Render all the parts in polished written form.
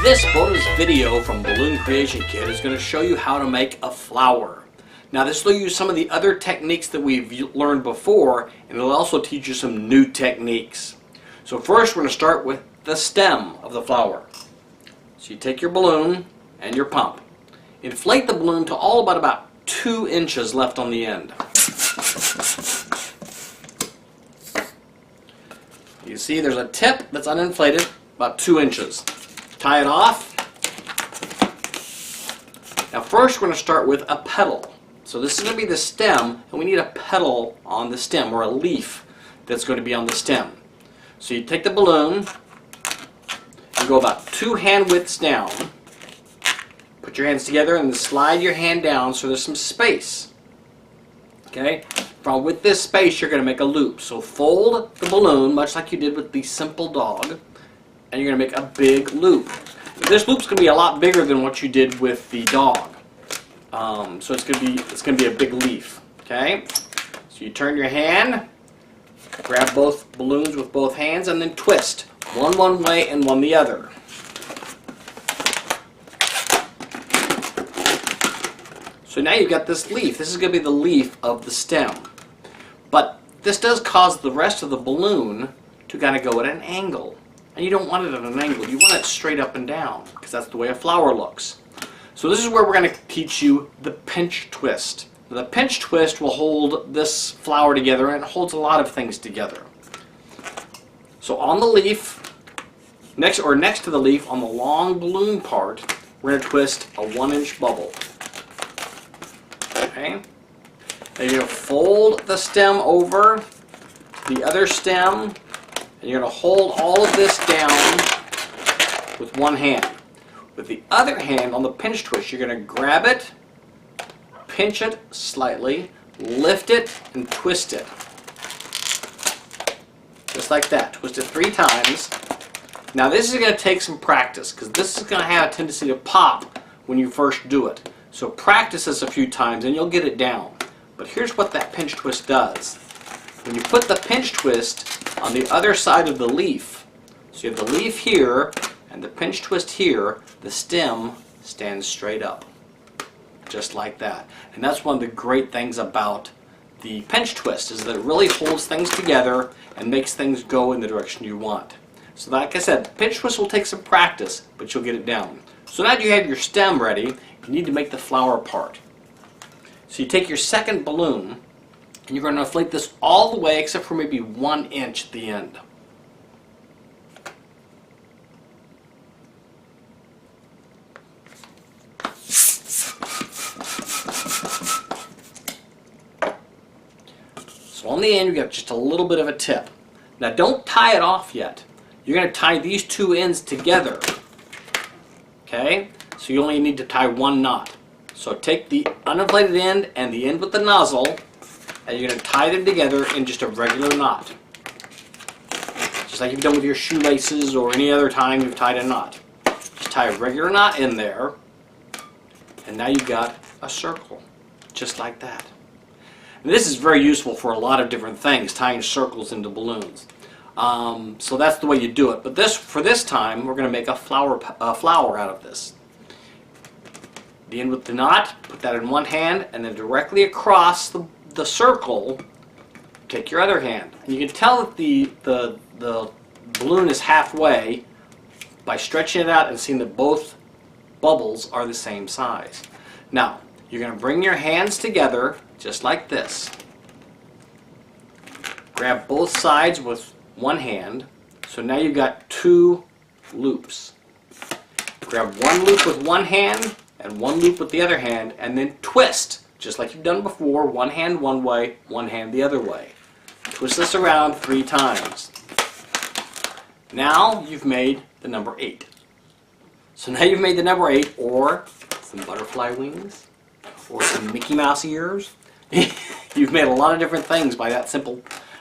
This bonus video from Balloon Creation Kit is going to show you how to make a flower. Now this will use some of the other techniques that we've learned before, and it'll also teach you some new techniques. So first we're going to start with the stem of the flower. So you take your balloon and your pump. Inflate the balloon to all about 2 inches left on the end. You see there's a tip that's uninflated, about 2 inches. Tie it off. Now first we're going to start with a petal. So this is going to be the stem, and we need a petal on the stem, or a leaf that's going to be on the stem. So you take the balloon, you go about 2 hand widths down, put your hands together and then slide your hand down so there's some space. Okay? From with this space you're going to make a loop. So fold the balloon much like you did with the simple dog, and you're going to make a big loop. This loop's going to be a lot bigger than what you did with the dog. So it's going to be a big leaf. Okay? So you turn your hand, grab both balloons with both hands, and then twist. One way and one the other. So now you've got this leaf. This is going to be the leaf of the stem. But this does cause the rest of the balloon to kind of go at an angle. And you don't want it at an angle. You want it straight up and down, because that's the way a flower looks. So this is where we're going to teach you the pinch twist. The pinch twist will hold this flower together, and it holds a lot of things together. So on the leaf, next to the leaf, on the long balloon part, we're going to twist a 1-inch bubble. Okay? Then you're going to fold the stem over to the other stem, and you're going to hold all of this down with one hand. With the other hand on the pinch twist, you're going to grab it, pinch it slightly, lift it, and twist it. Just like that. Twist it 3 times. Now this is going to take some practice, because this is going to have a tendency to pop when you first do it. So practice this a few times and you'll get it down. But here's what that pinch twist does. When you put the pinch twist on the other side of the leaf, so you have the leaf here and the pinch twist here, the stem stands straight up. Just like that. And that's one of the great things about the pinch twist, is that it really holds things together and makes things go in the direction you want. So like I said, pinch twist will take some practice, but you'll get it down. So now that you have your stem ready, you need to make the flower part. So you take your second balloon, and you're going to inflate this all the way except for maybe 1 inch at the end. So on the end you got just a little bit of a tip. Now don't tie it off yet. You're going to tie these 2 ends together. Okay? So you only need to tie 1 knot. So take the uninflated end and the end with the nozzle, and you're going to tie them together in just a regular knot. Just like you've done with your shoelaces or any other time you've tied a knot. Just tie a regular knot in there, and now you've got a circle. Just like that. And this is very useful for a lot of different things, tying circles into balloons. So that's the way you do it. But for this time, we're going to make a flower out of this. The end with the knot, put that in one hand, and then directly across the circle, take your other hand. And you can tell that the balloon is halfway by stretching it out and seeing that both bubbles are the same size. Now, you're going to bring your hands together just like this. Grab both sides with one hand. So now you've got 2 loops. Grab 1 loop with one hand and 1 loop with the other hand, and then twist, just like you've done before, one hand one way, one hand the other way. Twist this around 3 times. Now you've made the number 8. So now you've made the number 8, or some butterfly wings, or some Mickey Mouse ears. You've made a lot of different things by that simple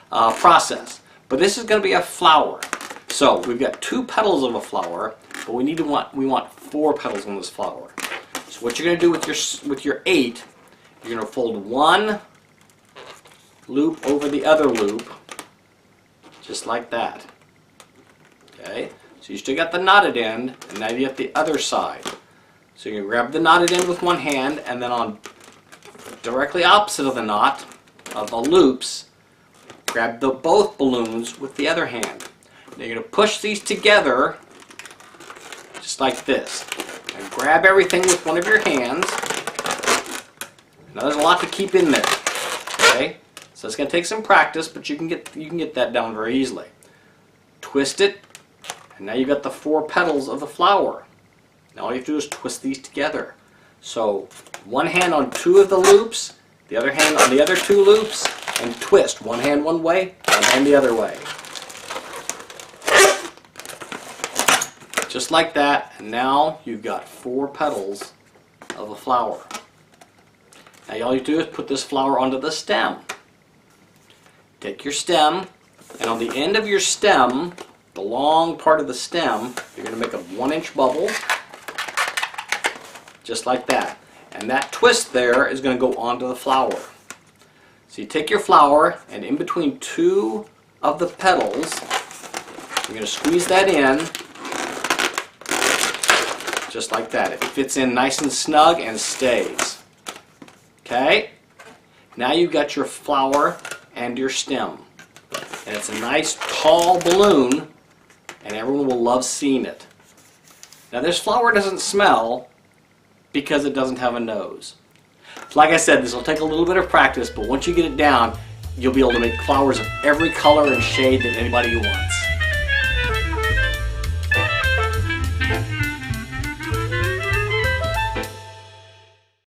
process. But this is going to be a flower. So we've got 2 petals of a flower, but we want 4 petals on this flower. So what you're going to do with your 8, you're going to fold 1 loop over the other loop, just like that. Okay? So you still got the knotted end, and now you got the other side. So you grab the knotted end with one hand, and then on directly opposite of the knot, of the loops, grab both balloons with the other hand. Now you're going to push these together, just like this. And grab everything with one of your hands. Now there's a lot to keep in there. Okay? So it's going to take some practice, but you can get that down very easily. Twist it, and now you've got the 4 petals of the flower. Now all you have to do is twist these together. So one hand on 2 of the loops, the other hand on the other 2 loops, and twist. One hand one way, one hand the other way. Just like that, and now you've got 4 petals of a flower. Now all you do is put this flower onto the stem. Take your stem, and on the end of your stem, the long part of the stem, you're going to make a 1-inch bubble, just like that. And that twist there is going to go onto the flower. So you take your flower, and in between 2 of the petals, you're going to squeeze that in, just like that. It fits in nice and snug and stays. Okay? Now you've got your flower and your stem. And it's a nice tall balloon, and everyone will love seeing it. Now this flower doesn't smell because it doesn't have a nose. Like I said, this will take a little bit of practice, but once you get it down, you'll be able to make flowers of every color and shade that anybody wants.